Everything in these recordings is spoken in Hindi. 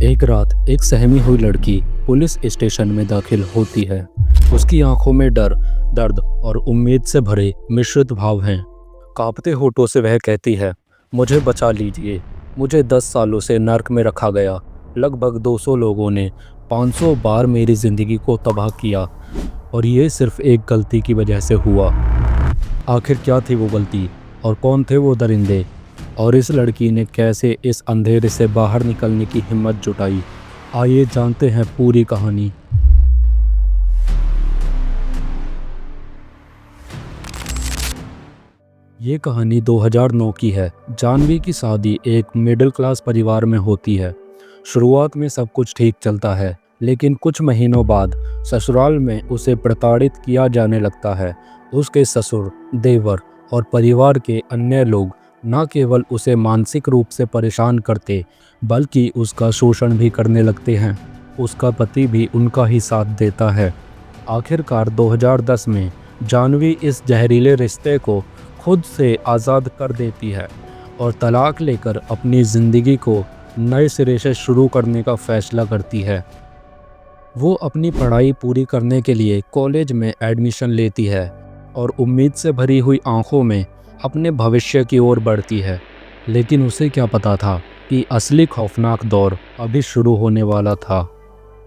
एक रात एक सहमी हुई लड़की पुलिस स्टेशन में दाखिल होती है। उसकी आंखों में डर, दर्द और उम्मीद से भरे मिश्रित भाव हैं। कांपते होठों से वह कहती है, मुझे बचा लीजिए। मुझे 10 सालों से नर्क में रखा गया। लगभग 200 लोगों ने 500 बार मेरी ज़िंदगी को तबाह किया और ये सिर्फ एक गलती की वजह से हुआ। आखिर क्या थी वो गलती और कौन थे वो दरिंदे, और इस लड़की ने कैसे इस अंधेरे से बाहर निकलने की हिम्मत जुटाई। आइए जानते हैं पूरी कहानी। ये कहानी 2009 की है। जानवी की शादी एक मिडिल क्लास परिवार में होती है। शुरुआत में सब कुछ ठीक चलता है, लेकिन कुछ महीनों बाद ससुराल में उसे प्रताड़ित किया जाने लगता है। उसके ससुर, देवर और परिवार के अन्य लोग न केवल उसे मानसिक रूप से परेशान करते, बल्कि उसका शोषण भी करने लगते हैं। उसका पति भी उनका ही साथ देता है। आखिरकार 2010 में जानवी इस जहरीले रिश्ते को खुद से आज़ाद कर देती है और तलाक लेकर अपनी ज़िंदगी को नए सिरे से शुरू करने का फैसला करती है। वो अपनी पढ़ाई पूरी करने के लिए कॉलेज में एडमिशन लेती है और उम्मीद से भरी हुई आंखों में अपने भविष्य की ओर बढ़ती है। लेकिन उसे क्या पता था कि असली खौफनाक दौर अभी शुरू होने वाला था।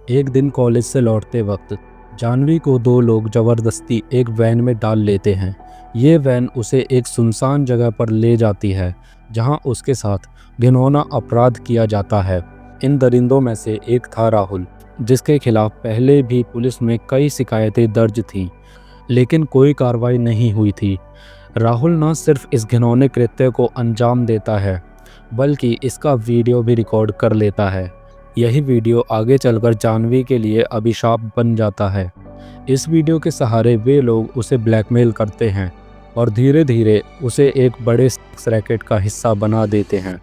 एक दिन कॉलेज से लौटते वक्त जानवी को 2 लोग ज़बरदस्ती एक वैन में डाल लेते हैं। ये वैन उसे एक सुनसान जगह पर ले जाती है, जहां उसके साथ घिनौना अपराध किया जाता है। इन दरिंदों में से एक था राहुल, जिसके खिलाफ पहले भी पुलिस में कई शिकायतें दर्ज थीं, लेकिन कोई कार्रवाई नहीं हुई थी। राहुल न सिर्फ इस घिनौने कृत्य को अंजाम देता है, बल्कि इसका वीडियो भी रिकॉर्ड कर लेता है। यही वीडियो आगे चलकर जानवी के लिए अभिशाप बन जाता है। इस वीडियो के सहारे वे लोग उसे ब्लैकमेल करते हैं और धीरे धीरे उसे एक बड़े सेक्स रैकेट का हिस्सा बना देते हैं।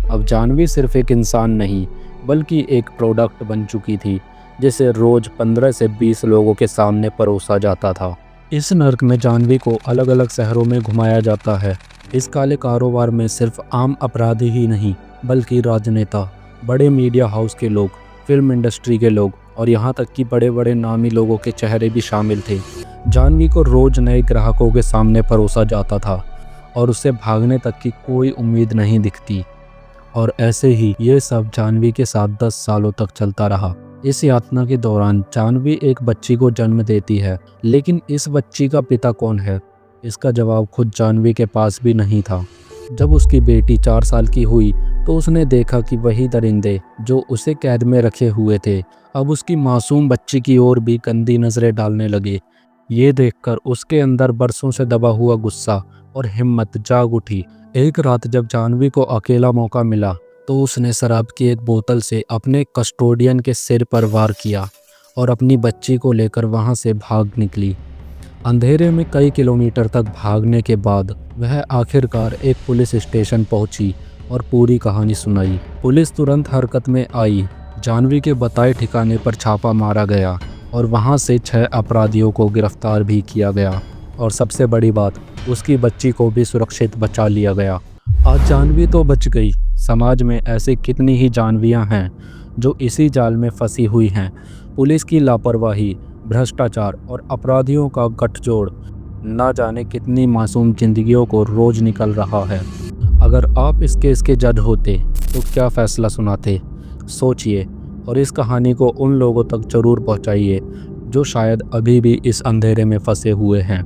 अब जानवी सिर्फ एक इंसान नहीं, बल्कि एक प्रोडक्ट बन चुकी थी, जिसे रोज़ 15 से 20 लोगों के सामने परोसा जाता था। इस नर्क में जानवी को अलग अलग शहरों में घुमाया जाता है। इस काले कारोबार में सिर्फ आम अपराधी ही नहीं, बल्कि राजनेता, बड़े मीडिया हाउस के लोग, फिल्म इंडस्ट्री के लोग और यहाँ तक कि बड़े बड़े नामी लोगों के चेहरे भी शामिल थे। जानवी को रोज़ नए ग्राहकों के सामने परोसा जाता था और उससे भागने तक की कोई उम्मीद नहीं दिखती। और ऐसे ही ये सब जानवी के साथ 10 सालों तक चलता रहा। इस यातना के दौरान जानवी एक बच्ची को जन्म देती है, लेकिन इस बच्ची का पिता कौन है, इसका जवाब खुद जानवी के पास भी नहीं था। जब उसकी बेटी 4 साल की हुई तो उसने देखा कि वही दरिंदे जो उसे कैद में रखे हुए थे, अब उसकी मासूम बच्ची की ओर भी गंदी नज़रें डालने लगे। ये देखकर उसके अंदर बरसों से दबा हुआ गुस्सा और हिम्मत जाग उठी। एक रात जब जानवी को अकेला मौका मिला तो उसने शराब की एक बोतल से अपने कस्टोडियन के सिर पर वार किया और अपनी बच्ची को लेकर वहां से भाग निकली। अंधेरे में कई किलोमीटर तक भागने के बाद वह आखिरकार एक पुलिस स्टेशन पहुंची और पूरी कहानी सुनाई। पुलिस तुरंत हरकत में आई। जानवी के बताए ठिकाने पर छापा मारा गया और वहां से 6 अपराधियों को गिरफ्तार भी किया गया, और सबसे बड़ी बात, उसकी बच्ची को भी सुरक्षित बचा लिया गया। आज जानवी तो बच गई। समाज में ऐसी कितनी ही जानवियां हैं जो इसी जाल में फंसी हुई हैं। पुलिस की लापरवाही, भ्रष्टाचार और अपराधियों का गठजोड़ ना जाने कितनी मासूम जिंदगियों को रोज निकल रहा है। अगर आप इस केस के जज होते तो क्या फैसला सुनाते? सोचिए और इस कहानी को उन लोगों तक जरूर पहुंचाइए जो शायद अभी भी इस अंधेरे में फंसे हुए हैं।